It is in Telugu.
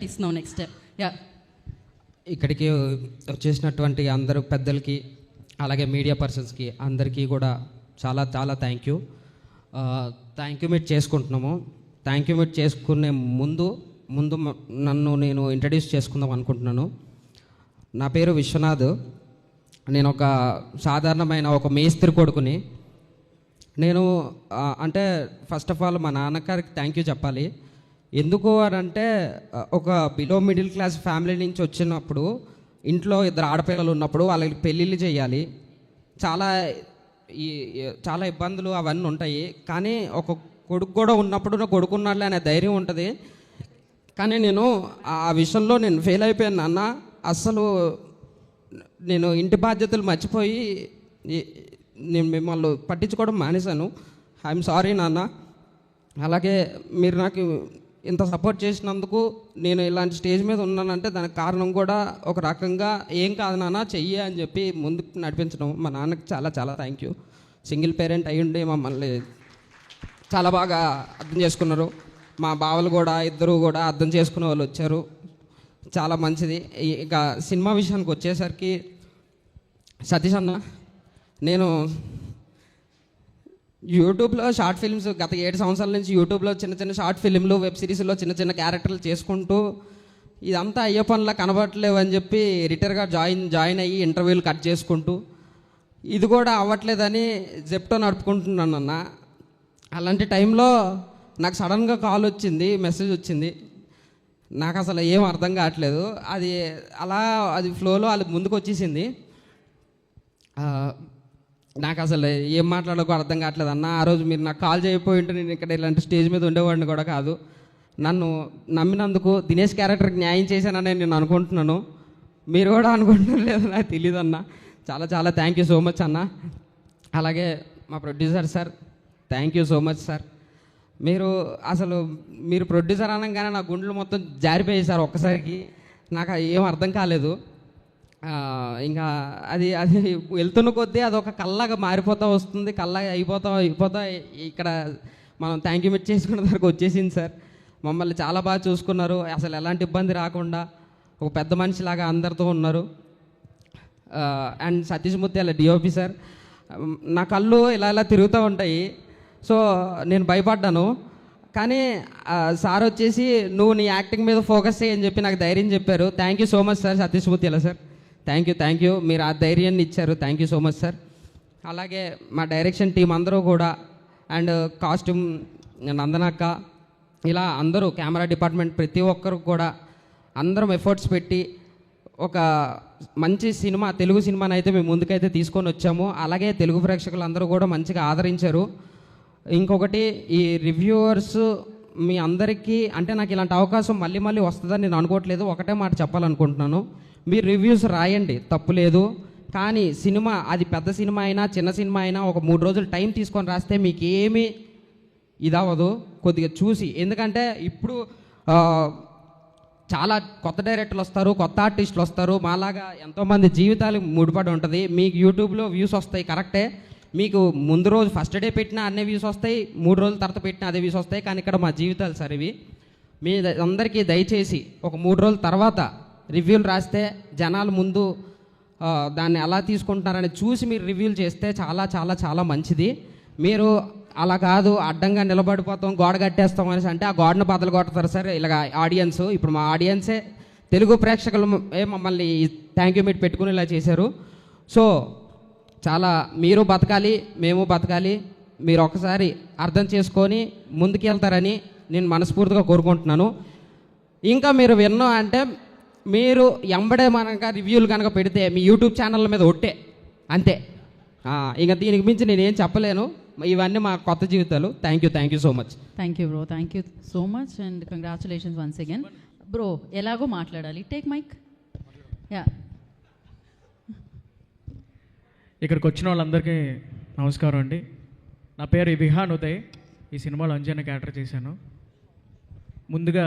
తీస్తున్నావు నెక్స్ట్. యా, ఇక్కడికి వచ్చేసినటువంటి అందరూ పెద్దలకి అలాగే మీడియా పర్సన్స్కి అందరికీ కూడా చాలా చాలా థ్యాంక్ యూ మీట్ చేసుకుంటున్నాము. థ్యాంక్ యూ మీట్ చేసుకునే ముందు నన్ను నేను ఇంట్రడ్యూస్ చేసుకుందాం అనుకుంటున్నాను. నా పేరు విశ్వనాథ్. నేను ఒక సాధారణమైన ఒక మేస్త్రి కొడుకుని. నేను అంటే ఫస్ట్ ఆఫ్ ఆల్ మా నాన్నగారికి థ్యాంక్ యూ చెప్పాలి. ఎందుకు అని అంటే ఒక బిలో మిడిల్ క్లాస్ ఫ్యామిలీ నుంచి వచ్చినప్పుడు ఇంట్లో 2 ఆడపిల్లలు ఉన్నప్పుడు వాళ్ళకి పెళ్ళిళ్ళు చేయాలి, చాలా ఇబ్బందులు అవన్నీ ఉంటాయి. కానీ ఒక కొడుకు కూడా ఉన్నప్పుడు నా కొడుకున్నాడులే అనే ధైర్యం ఉంటుంది. కానీ నేను ఆ విషయంలో నేను ఫెయిల్ అయిపోయాను నాన్న. అస్సలు నేను ఇంటి బాధ్యతలు మర్చిపోయి నేను మిమ్మల్ని పట్టించుకోవడం మానేశాను. ఐఎమ్ సారీ నాన్న. అలాగే మీరు నాకు ఇంత సపోర్ట్ చేసినందుకు నేను ఇలాంటి స్టేజ్ మీద ఉన్నానంటే దానికి కారణం కూడా ఒక రకంగా ఏం కాదు నాన్న చెయ్యి అని చెప్పి ముందుకు నడిపించడం. మా నాన్నకి చాలా చాలా థ్యాంక్ యూ. సింగిల్ పేరెంట్ అయ్యుండి మమ్మల్ని చాలా బాగా అర్థం చేసుకున్నారు. మా బావలు కూడా ఇద్దరు కూడా అర్థం చేసుకునే వాళ్ళు వచ్చారు, చాలా మంచిది. ఇక సినిమా విషయానికి వచ్చేసరికి సతీష్ అన్న, నేను యూట్యూబ్లో షార్ట్ ఫిల్మ్స్ గత 7 సంవత్సరాల నుంచి యూట్యూబ్లో చిన్న చిన్న షార్ట్ ఫిల్మ్లు వెబ్ సిరీస్లో చిన్న చిన్న క్యారెక్టర్లు చేసుకుంటూ ఇదంతా అయ్యే పనులా కనబడట్లేవు అని చెప్పి రిటైర్గా జాయిన్ అయ్యి ఇంటర్వ్యూలు కట్ చేసుకుంటూ ఇది కూడా అవ్వట్లేదని జెప్టో నడుపుకుంటున్నాను అన్న. అలాంటి టైంలో నాకు సడన్గా కాల్ వచ్చింది, మెసేజ్ వచ్చింది. నాకు అసలు ఏం అర్థం కావట్లేదు. అది ఫ్లోలో అది ముందుకు వచ్చేసింది. నాకు అసలు ఏం మాట్లాడకో అర్థం కావట్లేదు అన్న. ఆ రోజు మీరు నాకు కాల్ చేయకపోయి ఉంటే నేను ఇక్కడ ఇలాంటి స్టేజ్ మీద ఉండేవాడిని కూడా కాదు. నన్ను నమ్మినందుకు దినేష్ క్యారెక్టర్కి న్యాయం చేశానని నేను అనుకుంటున్నాను. మీరు కూడా అనుకుంటున్నారు లేదో నాకు తెలియదు అన్న. చాలా చాలా థ్యాంక్ యూ సో మచ్ అన్న. అలాగే మా producer sir, thank you so much sir. మీరు ప్రొడ్యూసర్ అనగానే నా గుండెలు మొత్తం జారిపోయాయి సార్ ఒక్కసారికి. నాకు ఏం అర్థం కాలేదు. ఇంకా అది వెళ్తున్న కొద్దీ అదొక కళ్ళగా మారిపోతూ వస్తుంది, కళ్ళగా అయిపోతా ఇక్కడ మనం థ్యాంక్ యూ మీట్ చేసుకున్న దగ్గరకు వచ్చేసింది సార్. మమ్మల్ని చాలా బాగా చూసుకున్నారు, అసలు ఎలాంటి ఇబ్బంది రాకుండా ఒక పెద్ద మనిషిలాగా అందరితో ఉన్నారు. అండ్ సతీష్ ముత్యాల డిఓపి సార్, నా కళ్ళు ఇలా తిరుగుతూ ఉంటాయి. సో నేను భయపడ్డాను. కానీ సార్ వచ్చేసి నువ్వు నీ యాక్టింగ్ మీద ఫోకస్ చేయని చెప్పి నాకు ధైర్యం చెప్పారు. Thank you so much sir Satish ముత్యాల సార్. థ్యాంక్ యూ మీరు ఆ ధైర్యాన్ని ఇచ్చారు. Thank you so much sir. అలాగే మా డైరెక్షన్ టీం అందరూ కూడా, అండ్ కాస్ట్యూమ్ నందనక్క, ఇలా అందరూ కెమెరా డిపార్ట్మెంట్ ప్రతి ఒక్కరు కూడా అందరం ఎఫర్ట్స్ పెట్టి ఒక మంచి సినిమా, తెలుగు సినిమాని అయితే మేము ముందుకైతే తీసుకొని వచ్చాము. అలాగే తెలుగు ప్రేక్షకులు అందరూ కూడా మంచిగా ఆదరించారు. ఇంకొకటి, ఈ రివ్యూవర్స్ మీ అందరికీ అంటే నాకు ఇలాంటి అవకాశం మళ్ళీ వస్తుందని నేను అనుకోవట్లేదు. ఒకటే మాట చెప్పాలనుకుంటున్నాను, మీరు రివ్యూస్ రాయండి, తప్పు లేదు. కానీ సినిమా అది పెద్ద సినిమా అయినా చిన్న సినిమా అయినా ఒక 3 రోజులు టైం తీసుకొని రాస్తే మీకు ఏమీ ఇదవ్వదు. కొద్దిగా చూసి, ఎందుకంటే ఇప్పుడు చాలా కొత్త డైరెక్టర్లు వస్తారు, కొత్త ఆర్టిస్టులు వస్తారు, మాలాగా ఎంతోమంది జీవితాలు ముడిపడి ఉంటుంది. మీకు యూట్యూబ్లో వ్యూస్ వస్తాయి కరెక్టే, మీకు ముందు రోజు ఫస్ట్ డే పెట్టినా అన్నీ వ్యూస్ వస్తాయి, 3 రోజుల తర్వాత పెట్టినా అదే వ్యూస్ వస్తాయి. కానీ ఇక్కడ మా జీవితాలు సార్ ఇవి. మీ అందరికీ దయచేసి ఒక 3 రోజుల తర్వాత రివ్యూలు రాస్తే జనాలు ముందు దాన్ని ఎలా తీసుకుంటున్నారని చూసి మీరు రివ్యూలు చేస్తే చాలా చాలా చాలా మంచిది. మీరు అలా కాదు అడ్డంగా నిలబడిపోతాం, గోడ కట్టేస్తాం అనేసి అంటే ఆ గోడను బద్దలు కొడతారు సార్ ఇలాగ ఆడియన్స్. ఇప్పుడు మా ఆడియన్సే తెలుగు ప్రేక్షకులు మమ్మల్ని థ్యాంక్ యూ మీట్ పెట్టుకుని ఇలా చేశారు. సో చాలా మీరు బతకాలి, మేము బతకాలి, మీరు ఒకసారి అర్థం చేసుకొని ముందుకు వెళ్తారని నేను మనస్ఫూర్తిగా కోరుకుంటున్నాను. ఇంకా మీరు విన్నా అంటే మీరు ఎంబడే మనక రివ్యూలు కనుక పెడితే మీ యూట్యూబ్ ఛానళ్ళ మీద ఒట్టే అంతే. ఇంకా దీనికి మించి నేనేం చెప్పలేను. ఇవన్నీ మా కొత్త జీవితాలు. Thank you so much. Thank you bro, thank you so much and congratulations once again. Bro ఎలాగో మాట్లాడాలి, టేక్ మైక్. యా, ఇక్కడికి వచ్చిన వాళ్ళందరికీ నమస్కారం అండి. నా పేరు విహాన్ ఉదయ్. ఈ సినిమాలో అంజన్న క్యారెక్టర్ చేశాను. ముందుగా